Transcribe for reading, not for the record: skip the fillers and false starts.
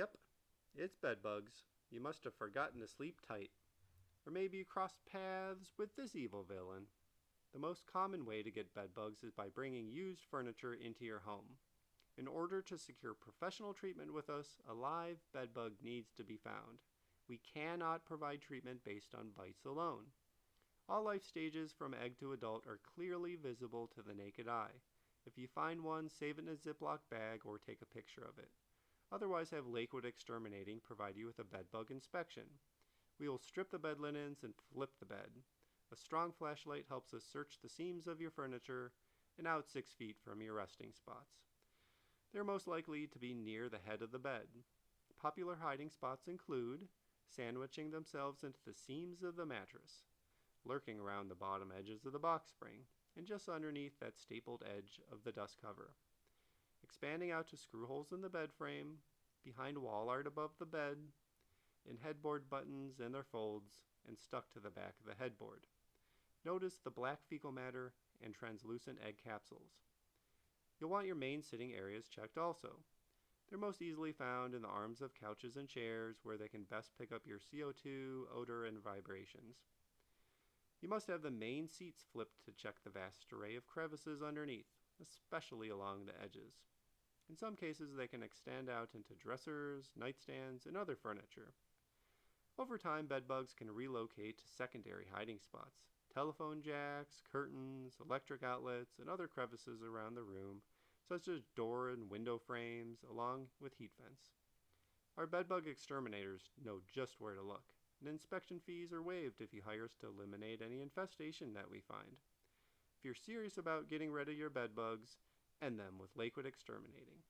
Yep, it's bed bugs. You must have forgotten to sleep tight. Or maybe you crossed paths with this evil villain. The most common way to get bed bugs is by bringing used furniture into your home. In order to secure professional treatment with us, a live bed bug needs to be found. We cannot provide treatment based on bites alone. All life stages from egg to adult are clearly visible to the naked eye. If you find one, save it in a Ziploc bag or take a picture of it. Otherwise, have Lakewood Exterminating provide you with a bed bug inspection. We will strip the bed linens and flip the bed. A strong flashlight helps us search the seams of your furniture and out 6 feet from your resting spots. They're most likely to be near the head of the bed. Popular hiding spots include sandwiching themselves into the seams of the mattress, lurking around the bottom edges of the box spring, and just underneath that stapled edge of the dust cover. Expanding out to screw holes in the bed frame, behind wall art above the bed, in headboard buttons and their folds, and stuck to the back of the headboard. Notice the black fecal matter and translucent egg capsules. You'll want your main sitting areas checked also. They're most easily found in the arms of couches and chairs where they can best pick up your CO2, odor, and vibrations. You must have the main seats flipped to check the vast array of crevices underneath, especially along the edges. In some cases, they can extend out into dressers, nightstands, and other furniture. Over time, bed bugs can relocate to secondary hiding spots, telephone jacks, curtains, electric outlets, and other crevices around the room, such as door and window frames, along with heat vents. Our bed bug exterminators know just where to look, and inspection fees are waived if you hire us to eliminate any infestation that we find. If you're serious about getting rid of your bed bugs, end them with Lakewood Exterminating.